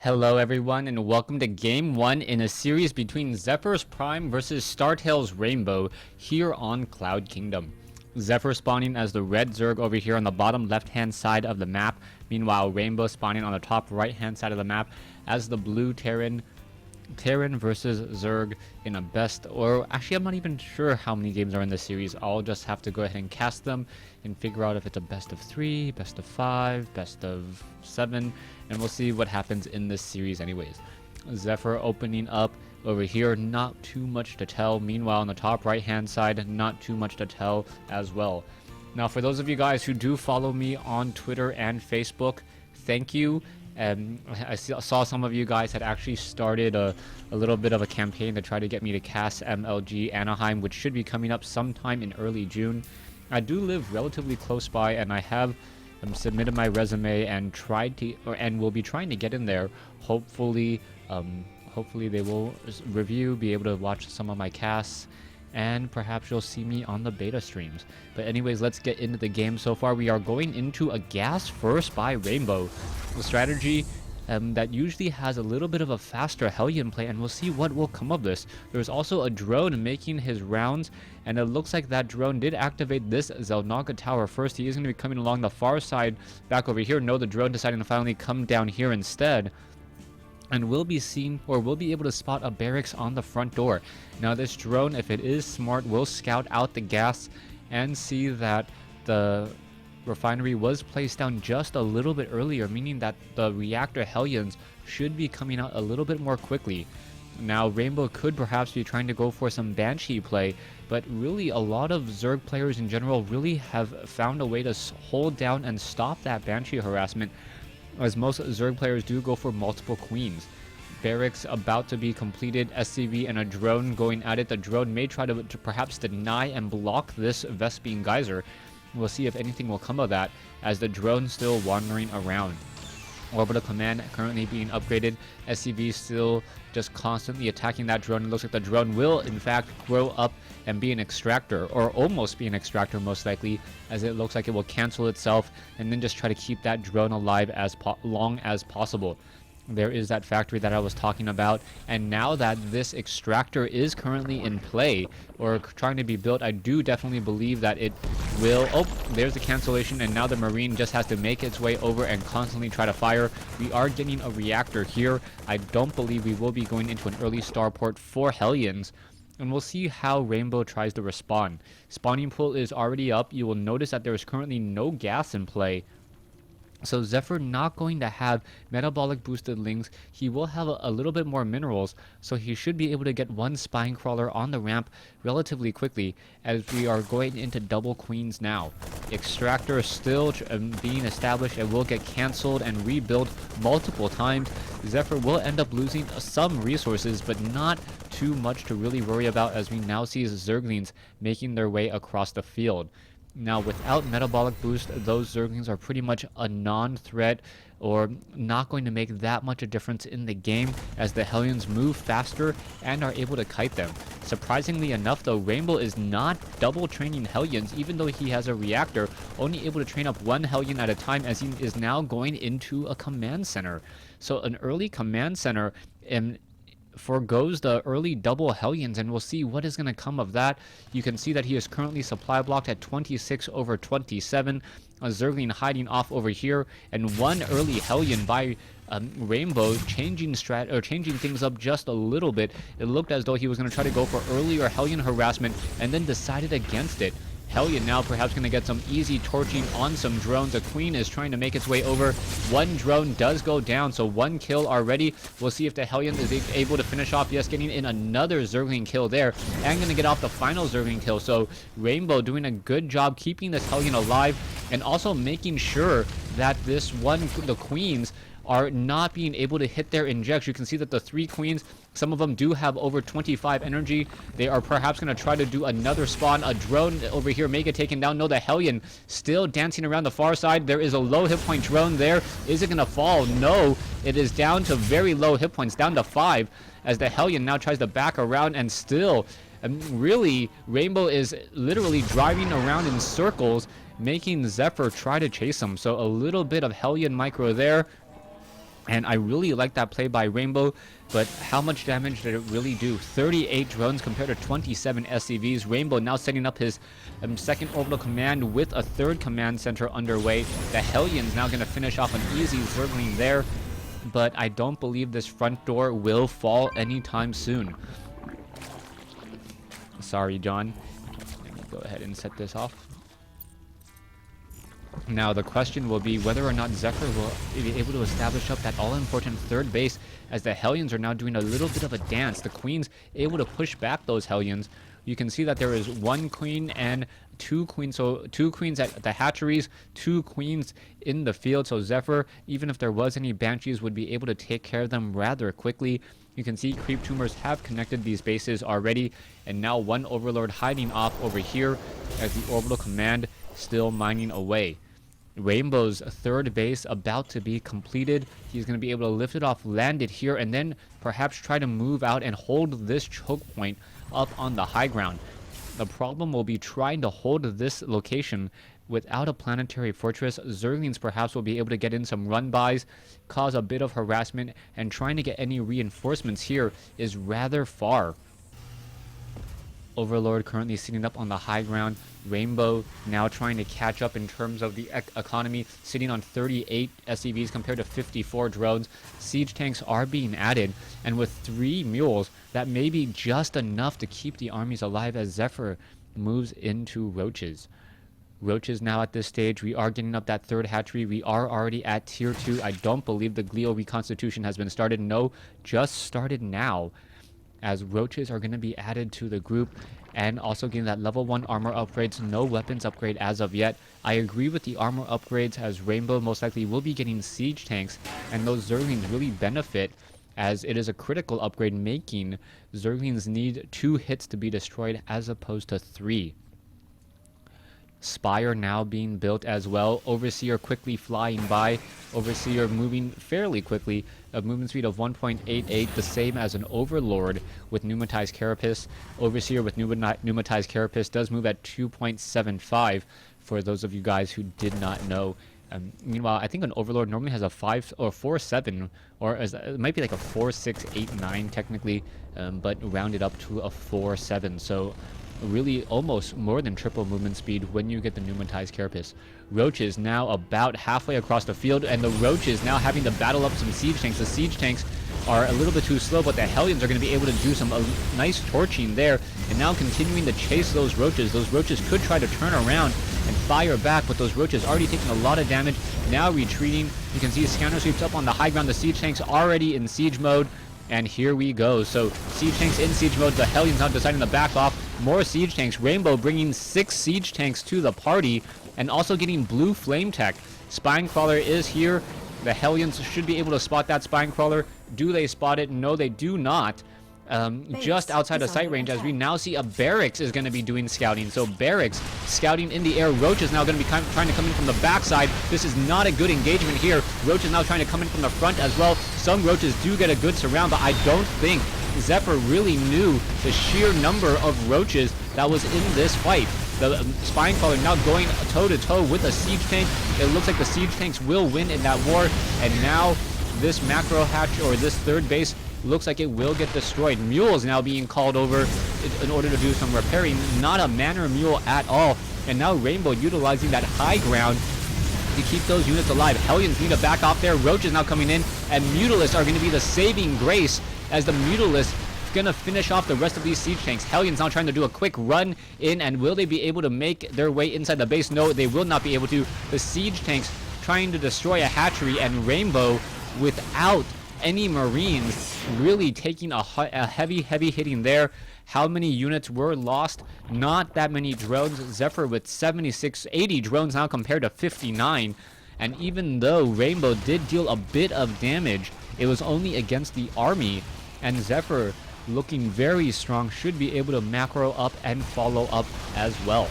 Hello everyone and welcome to Game 1 in a series between Zephyr's Prime versus Startail's Rainbow here on Cloud Kingdom. Zephyr spawning as the red Zerg over here on the bottom left hand side of the map, meanwhile Rainbow spawning on the top right hand side of the map as the blue Terran versus Zerg in a best, or actually I'm not even sure how many games are in this series. I'll just have to go ahead and cast them and figure out if it's a best of 3, best of 5, best of 7, and we'll see what happens in this series anyways. Zephyr opening up over here, not too much to tell. Meanwhile on the top right hand side, not too much to tell as well. Now for those of you guys who do follow me on Twitter and Facebook, thank you. I saw some of you guys had actually started a little bit of a campaign to try to get me to cast MLG Anaheim, which should be coming up sometime in early June. I do live relatively close by, and I have submitted my resume and will be trying to get in there. Hopefully they will review, be able to watch some of my casts, and perhaps you'll see me on the beta streams. But anyways, let's get into the game. So far we are going into a gas first by Rainbow, the strategy that usually has a little bit of a faster Hellion play, and we'll see what will come of this. There's also a drone making his rounds, and it looks like that drone did activate this Zelnaga tower first. He is going to be coming along the far side back over here. No, the drone deciding to finally come down here instead, and will be seen, or will be able to spot a barracks on the front door. Now this drone, if it is smart, will scout out the gas and see that the refinery was placed down just a little bit earlier, meaning that the reactor Hellions should be coming out a little bit more quickly. Now Rainbow could perhaps be trying to go for some Banshee play, but really a lot of Zerg players in general really have found a way to hold down and stop that Banshee harassment, as most Zerg players do go for multiple queens. Barracks about to be completed, SCV and a drone going at it. The drone may try to perhaps deny and block this Vespene Geyser. We'll see if anything will come of that, as the drone still wandering around. Orbital command currently being upgraded. SCV still just constantly attacking that drone. It looks like the drone will in fact grow up and be an extractor, or almost be an extractor most likely, as it looks like it will cancel itself and then just try to keep that drone alive as long as possible. There is that factory that I was talking about, and now that this extractor is currently in play or trying to be built, I do definitely believe that it will. Oh, there's the cancellation, and now the Marine just has to make its way over and constantly try to fire. We are getting a reactor here. I don't believe we will be going into an early starport for Hellions, and we'll see how Rainbow tries to respond. Spawning pool is already up. You will notice that there is currently no gas in play. So Zephyr not going to have metabolic boosted links. He will have a little bit more minerals, so he should be able to get one spine crawler on the ramp relatively quickly, as we are going into double queens now. Extractor still being established and will get cancelled and rebuilt multiple times. Zephyr will end up losing some resources, but not too much to really worry about, as we now see Zerglings making their way across the field. Now without metabolic boost, those Zerglings are pretty much a non-threat, or not going to make that much a difference in the game, as the Hellions move faster and are able to kite them. Surprisingly enough though, Rainbow is not double training Hellions, even though he has a reactor, only able to train up one Hellion at a time, as he is now going into a command center. So an early command center forgoes the early double Hellions, and we'll see what is going to come of that. You can see that he is currently supply blocked at 26/27. A Zergling hiding off over here, and one early Hellion by Rainbow changing things up just a little bit. It looked as though he was going to try to go for earlier Hellion harassment and then decided against it. Hellion now perhaps going to get some easy torching on some drones. A queen is trying to make its way over. One drone does go down, so one kill already. We'll see if the Hellion is able to finish off. Yes, getting in another Zergling kill there, and going to get off the final Zergling kill. So Rainbow doing a good job keeping this Hellion alive, and also making sure that the queens are not being able to hit their injects. You can see that the 3 queens, some of them do have over 25 energy. They are perhaps going to try to do another spawn. A drone over here may get taken down. No, the Hellion still dancing around the far side. There is a low hit point drone there. Is it going to fall? No, it is down to very low hit points, down to 5, as the Hellion now tries to back around, and still, really, Rainbow is literally driving around in circles, making Zephyr try to chase him. So a little bit of Hellion micro there. And I really like that play by Rainbow, but how much damage did it really do? 38 drones compared to 27 SCVs. Rainbow now setting up his second orbital command with a third command center underway. The Hellion's now going to finish off an easy Zergling there, but I don't believe this front door will fall anytime soon. Sorry, John. Let me go ahead and set this off. Now, the question will be whether or not Zephyr will be able to establish up that all-important third base, as the Hellions are now doing a little bit of a dance. The Queen's able to push back those Hellions. You can see that there is one Queen and two Queens, so two Queens at the hatcheries, two Queens in the field. So Zephyr, even if there was any Banshees, would be able to take care of them rather quickly. You can see Creep Tumors have connected these bases already, and now one Overlord hiding off over here as the orbital command still mining away. Rainbow's third base about to be completed. He's going to be able to lift it off, land it here, and then perhaps try to move out and hold this choke point up on the high ground. The problem will be trying to hold this location without a planetary fortress. Zerglings perhaps will be able to get in some run-bys, cause a bit of harassment, and trying to get any reinforcements here is rather far. Overlord currently sitting up on the high ground. Rainbow now trying to catch up in terms of the economy, sitting on 38 SCVs compared to 54 drones. Siege tanks are being added, and with 3 mules, that may be just enough to keep the armies alive as Zephyr moves into roaches. Roaches now at this stage, we are getting up that third hatchery. We are already at tier 2. I don't believe the Glio reconstitution has been started. No, just started now, as roaches are going to be added to the group, and also getting that level 1 armor upgrades. No weapons upgrade as of yet. I agree with the armor upgrades, as Rainbow most likely will be getting siege tanks, and those Zerglings really benefit, as it is a critical upgrade, making Zerglings need 2 hits to be destroyed as opposed to 3. Spire now being built as well. Overseer quickly flying by. Overseer moving fairly quickly. A movement speed of 1.88, the same as an Overlord with Pneumatized Carapace. Overseer with Pneumatized Carapace does move at 2.75, for those of you guys who did not know. Meanwhile, I think an Overlord normally has a 5 or 4.7, or it might be like a 4.689 technically, but rounded up to a 4.7. So really almost more than triple movement speed when you get the Pneumatized Carapace. Roaches now about halfway across the field, and the Roaches now having to battle up some siege tanks. The siege tanks are a little bit too slow, but the Hellions are going to be able to do some nice torching there, and now continuing to chase those Roaches. Those Roaches could try to turn around and fire back, but those Roaches already taking a lot of damage, now retreating. You can see Scanner Sweeps up on the high ground. The siege tanks already in siege mode. And here we go. So siege tanks in siege mode. The Hellions now deciding to back off. More siege tanks. Rainbow bringing 6 siege tanks to the party, and also getting blue flame tech. Spinecrawler is here. The Hellions should be able to spot that Spinecrawler. Do they spot it? No, they do not. Just outside of sight range, as we now see a Barracks is going to be doing scouting. So Barracks scouting in the air. Roach is now going to be trying to come in from the backside. This is not a good engagement here. Roach is now trying to come in from the front as well. Some Roaches do get a good surround, but I don't think Zephyr really knew the sheer number of Roaches that was in this fight. The Spinecrawler now going toe-to-toe with a siege tank. It looks like the siege tanks will win in that war, and now this macro hatch, or this third base, looks like it will get destroyed. Mules now being called over in order to do some repairing. Not a Manor Mule at all. And now Rainbow utilizing that high ground to keep those units alive. Hellions need to back off there. Roaches now coming in, and Mutalisks are going to be the saving grace, as the Mutalisks going to finish off the rest of these siege tanks. Hellions now trying to do a quick run in, and will they be able to make their way inside the base? No, they will not be able to. The siege tanks trying to destroy a hatchery, and Rainbow without any Marines really taking a heavy hitting there. How many units were lost? Not that many drones. Zephyr with 80 drones now compared to 59. And even though Rainbow did deal a bit of damage, it was only against the army. And Zephyr, looking very strong, should be able to macro up and follow up as well.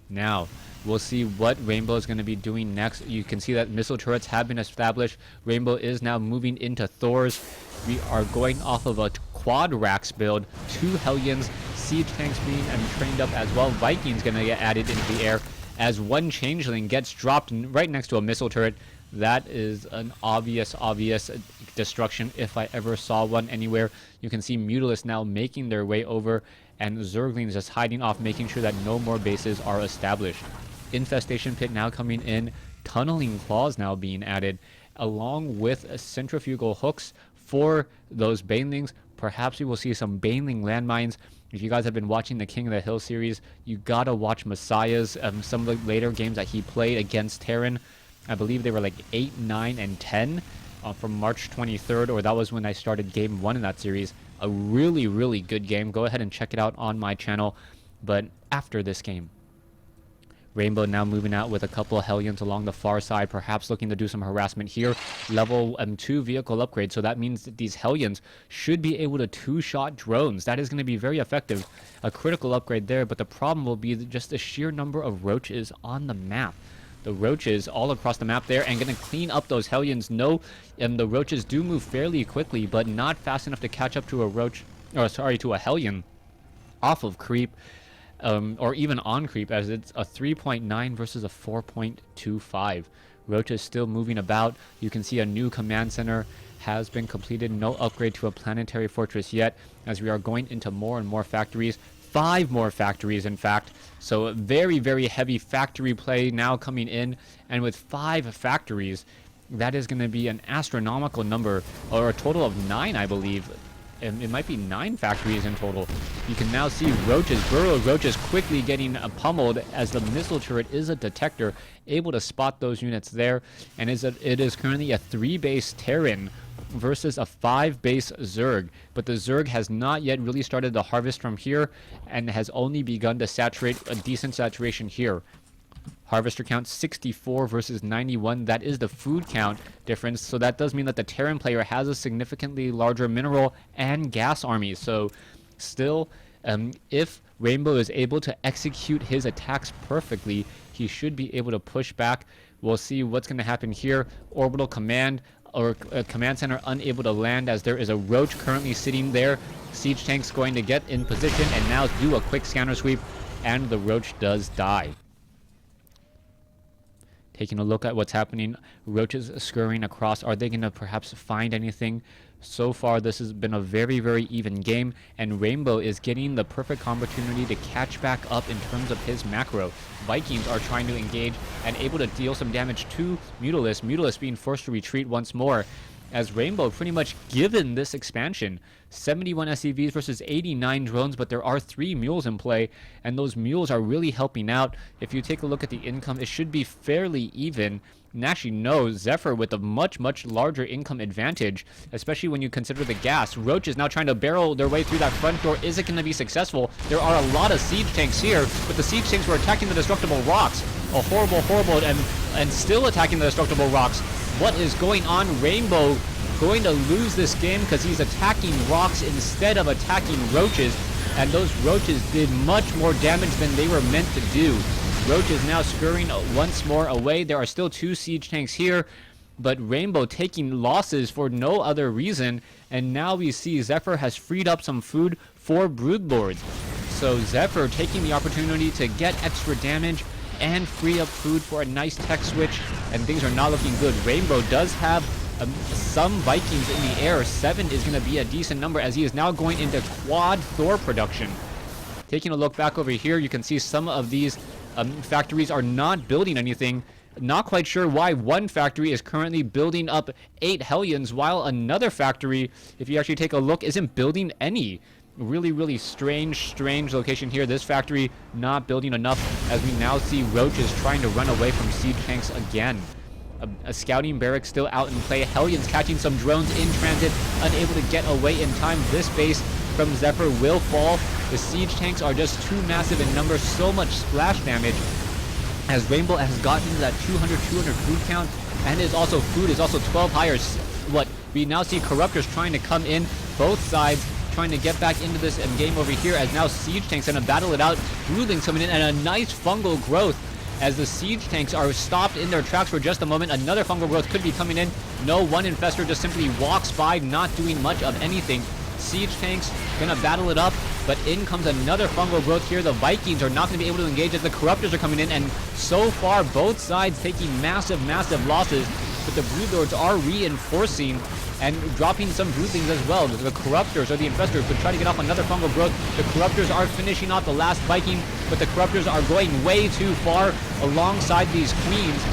Now, we'll see what Rainbow is going to be doing next. You can see that missile turrets have been established. Rainbow is now moving into Thor's. We are going off of a quad racks build. 2 Hellions, siege tanks being trained up as well. Vikings going to get added into the air, as one Changeling gets dropped right next to a missile turret. That is an obvious destruction if I ever saw one anywhere. You can see Mutalisk now making their way over, and Zerglings just hiding off, making sure that no more bases are established. Infestation Pit now coming in, Tunneling Claws now being added, along with centrifugal hooks for those Banelings. Perhaps we will see some Baneling landmines. If you guys have been watching the King of the Hill series, you gotta watch Messiah's, some of the later games that he played against Terran. I believe they were like 8, 9, and 10 from March 23rd, or that was when I started Game 1 in that series. A really good game. Go ahead and check it out on my channel. But after this game, Rainbow now moving out with a couple of Hellions along the far side, perhaps looking to do some harassment here. Level 2 vehicle upgrade, so that means that these Hellions should be able to two-shot drones. That is going to be very effective. A critical upgrade there, but the problem will be just the sheer number of roaches on the map. The roaches all across the map there, and going to clean up those Hellions. No, and the roaches do move fairly quickly, but not fast enough to catch up to a roach, or sorry, to a Hellion off of creep. Or even on creep, as it's a 3.9 versus a 4.25. Roach is still moving about. You can see a new command center has been completed. No upgrade to a planetary fortress yet, as we are going into more and more factories. 5 more factories, in fact. So very heavy factory play now coming in. And with 5 factories, that is going to be an astronomical number, or a total of 9, I believe. It might be 9 factories in total. You can now see roaches, burrow roaches, quickly getting pummeled, as the missile turret is a detector, able to spot those units there. And it is currently a 3-base Terran versus a 5-base Zerg. But the Zerg has not yet really started to harvest from here, and has only begun to saturate, a decent saturation here. Harvester count 64 versus 91. That is the food count difference. So that does mean that the Terran player has a significantly larger mineral and gas army. So still, if Rainbow is able to execute his attacks perfectly, he should be able to push back. We'll see what's going to happen here. Orbital command, or command center unable to land, as there is a roach currently sitting there. Siege tanks going to get in position and now do a quick scanner sweep, and the roach does die. Taking a look at what's happening, roaches scurrying across. Are they going to perhaps find anything? So far, this has been a very even game, and Rainbow is getting the perfect opportunity to catch back up in terms of his macro. Vikings are trying to engage and able to deal some damage to Mutalisk. Mutalisk being forced to retreat once more, as Rainbow pretty much given this expansion. 71 SCVs versus 89 drones, but there are 3 mules in play, and those mules are really helping out. If you take a look at the income, it should be fairly even. And actually, no, Zephyr with a much larger income advantage, especially when you consider the gas. Roach is now trying to barrel their way through that front door. Is it going to be successful? There are a lot of siege tanks here, but the siege tanks were attacking the destructible rocks. A horrible, and still attacking the destructible rocks. What is going on? Rainbow going to lose this game because he's attacking rocks instead of attacking roaches, and those roaches did much more damage than they were meant to do. Roach is now scurrying once more away. There are still 2 siege tanks here, but Rainbow taking losses for no other reason, and now we see Zephyr has freed up some food for broodlords. So Zephyr taking the opportunity to get extra damage and free up food for a nice tech switch, and things are not looking good. Rainbow does have some Vikings in the air. 7 is going to be a decent number, as he is now going into quad Thor production. Taking a look back over here, you can see some of these factories are not building anything. Not quite sure why one factory is currently building up 8 Hellions, while another factory, if you actually take a look, isn't building any. Really strange location here. This factory not building enough, as we now see roaches trying to run away from siege tanks again. A scouting barrack still out in play. Hellions catching some drones in transit, unable to get away in time. This base from Zephyr will fall. The siege tanks are just too massive in number, so much splash damage, as Rainbow has gotten to that 200 food count, and food is also 12 higher. What we now see, corruptors trying to come in, both sides trying to get back into this game over here, as now siege tanks going to battle it out. Broodlings coming in, and a nice fungal growth, as the siege tanks are stopped in their tracks for just a moment. Another fungal growth could be coming in. No, one infestor just simply walks by, not doing much of anything. Siege tanks gonna battle it up, but in comes another fungal growth here. The Vikings are not gonna be able to engage, as the corruptors are coming in, and so far both sides taking massive losses. but the Broodlords are reinforcing and dropping some Broodlings as well. The Corruptors or the Infestors could try to get off another fungal growth. The Corruptors are finishing off the last Viking, but the Corruptors are going way too far alongside these Queens.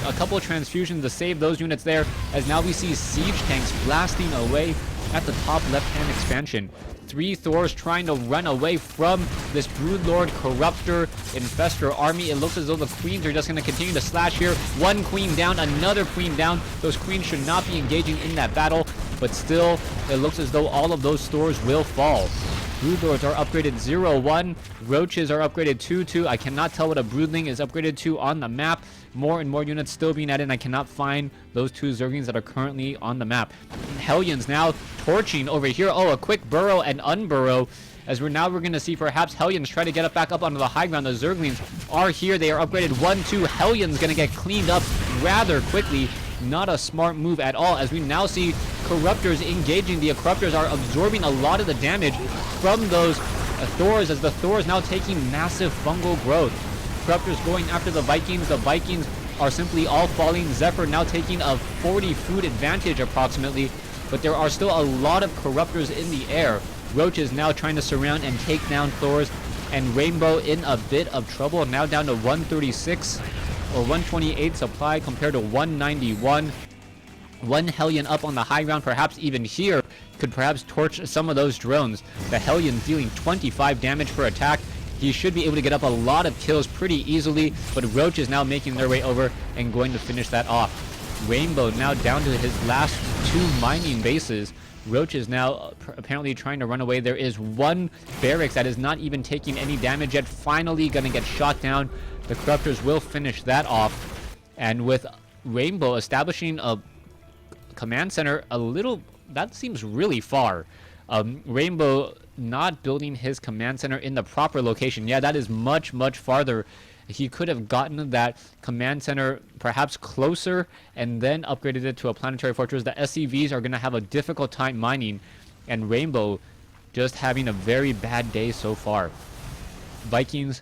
A couple of transfusions to save those units there, as now we see siege tanks blasting away at the top left-hand expansion. 3 Thors trying to run away from this Broodlord, Corruptor, Infestor army. It looks as though the Queens are just going to continue to slash here. 1 Queen down, another Queen down. Those Queens should not be engaging in that battle, but still, it looks as though all of those Thors will fall. Broodlords are upgraded 0-1. Roaches are upgraded 2-2. I cannot tell what a Broodling is upgraded to on the map. More and more units still being added, and I cannot find those 2 Zerglings that are currently on the map. Hellions now torching over here. Oh, a quick burrow and unburrow, as we're going to see perhaps Hellions try to get up back up onto the high ground. The Zerglings are here. They are upgraded 1-2. Hellions going to get cleaned up rather quickly. Not a smart move at all, as we now see Corruptors engaging. The Corruptors are absorbing a lot of the damage from those Thors, as the Thors now taking massive fungal growth. Corruptors going after the Vikings. The Vikings are simply all falling. Zephyr now taking a 40 food advantage approximately, but there are still a lot of Corruptors in the air. Roaches now trying to surround and take down Thors, and Rainbow in a bit of trouble, now down to 136 or 128 supply compared to 191. 1 Hellion up on the high ground, perhaps even here, could perhaps torch some of those drones. The Hellion dealing 25 damage per attack. He should be able to get up a lot of kills pretty easily, but Roach is now making their way over and going to finish that off. Rainbow now down to his last 2 mining bases. Roach is now apparently trying to run away. There is 1 barracks that is not even taking any damage yet, finally going to get shot down. The Corruptors will finish that off, and with Rainbow establishing a command center that seems really far. Rainbow not building his command center in the proper location. Yeah, that is much farther. He could have gotten that command center perhaps closer and then upgraded it to a planetary fortress. The SCVs are going to have a difficult time mining, and Rainbow just having a very bad day so far. Vikings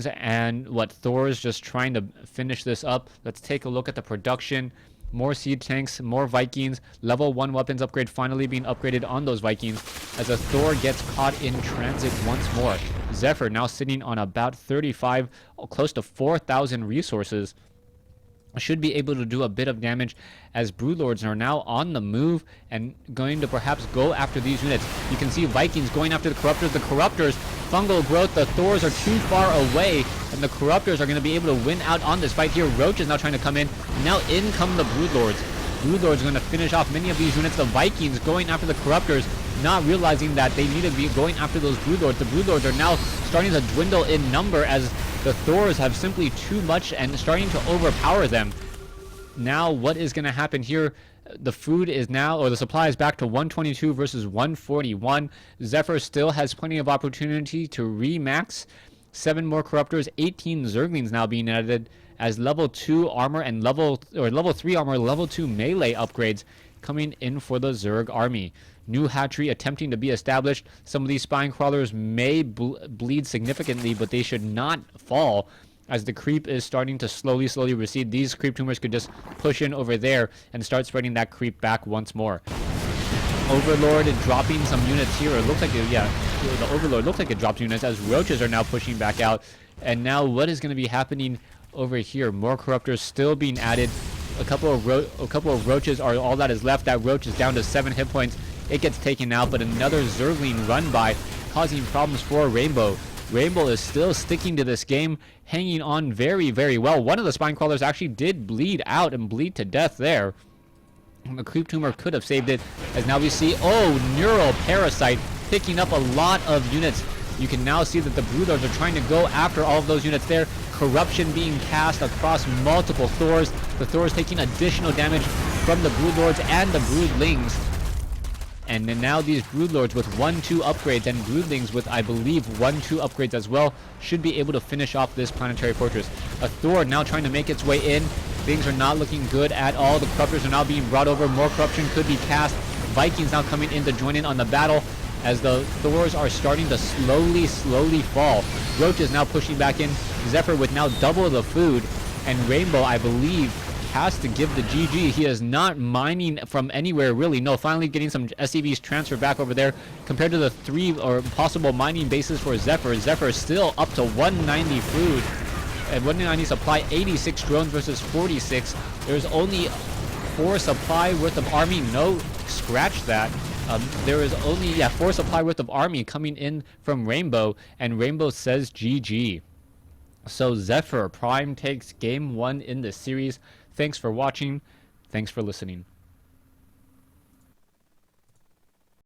and Thors just trying to finish this up. Let's take a look at the production. More siege tanks, more Vikings. Level 1 weapons upgrade finally being upgraded on those Vikings, as a Thor gets caught in transit once more. Zephyr now sitting on about 35, close to 4,000 resources. Should be able to do a bit of damage, as Broodlords are now on the move and going to perhaps go after these units. You can see Vikings going after the Corruptors. The Corruptors, fungal growth. The Thors are too far away, and the Corruptors are going to be able to win out on this fight here. Roach is now trying to come in. Now in come the Broodlords. Broodlords are going to finish off many of these units. The Vikings going after the Corruptors, not realizing that they need to be going after those Broodlords. The Broodlords are now starting to dwindle in number, as the Thors have simply too much and starting to overpower them. Now what is going to happen here? The food is now, or the supply is back to 122 versus 141. Zephyr still has plenty of opportunity to remax. 7 more Corruptors, 18 Zerglings now being added, as level 2 armor and level 3 armor, level 2 melee upgrades coming in for the Zerg army. New hatchery attempting to be established. Some of these spine crawlers may bleed significantly, but they should not fall, as the creep is starting to slowly recede. These creep tumors could just push in over there and start spreading that creep back once more. Overlord is dropping some units here. It looks like the Overlord looks like it dropped units, as Roaches are now pushing back out. And now what is going to be happening over here? More Corruptors still being added. A couple of Roaches are all that is left. That Roach is down to 7 hit points. It gets taken out, but another Zergling run by, causing problems for Rainbow. Rainbow is still sticking to this game, hanging on very well. One of the spine crawlers actually did bleed out and bleed to death there. The creep tumor could have saved it, as now we see, Neural Parasite picking up a lot of units. You can now see that the Broodlords are trying to go after all of those units there. Corruption being cast across multiple Thors. The Thors taking additional damage from the Broodlords and the Broodlings. And then now these Broodlords with 1-2 upgrades, and Broodlings with, I believe, 1-2 upgrades as well, should be able to finish off this planetary fortress. A Thor now trying to make its way in. Things are not looking good at all. The Corruptors are now being brought over. More corruption could be cast. Vikings now coming in to join in on the battle, as the Thors are starting to slowly fall. Roach is now pushing back in. Zephyr with now double the food. And Rainbow, I believe, has to give the GG. He is not mining from anywhere, really. No, finally getting some SCVs transferred back over there. Compared to the 3 or possible mining bases for Zephyr, Zephyr is still up to 190 food. And 190 supply, 86 drones versus 46. There's only 4 supply worth of army. No, scratch that. There is only 4 supply worth of army coming in from Rainbow, and Rainbow says GG. So Zephyr Prime takes game 1 in the series. Thanks for watching. Thanks for listening.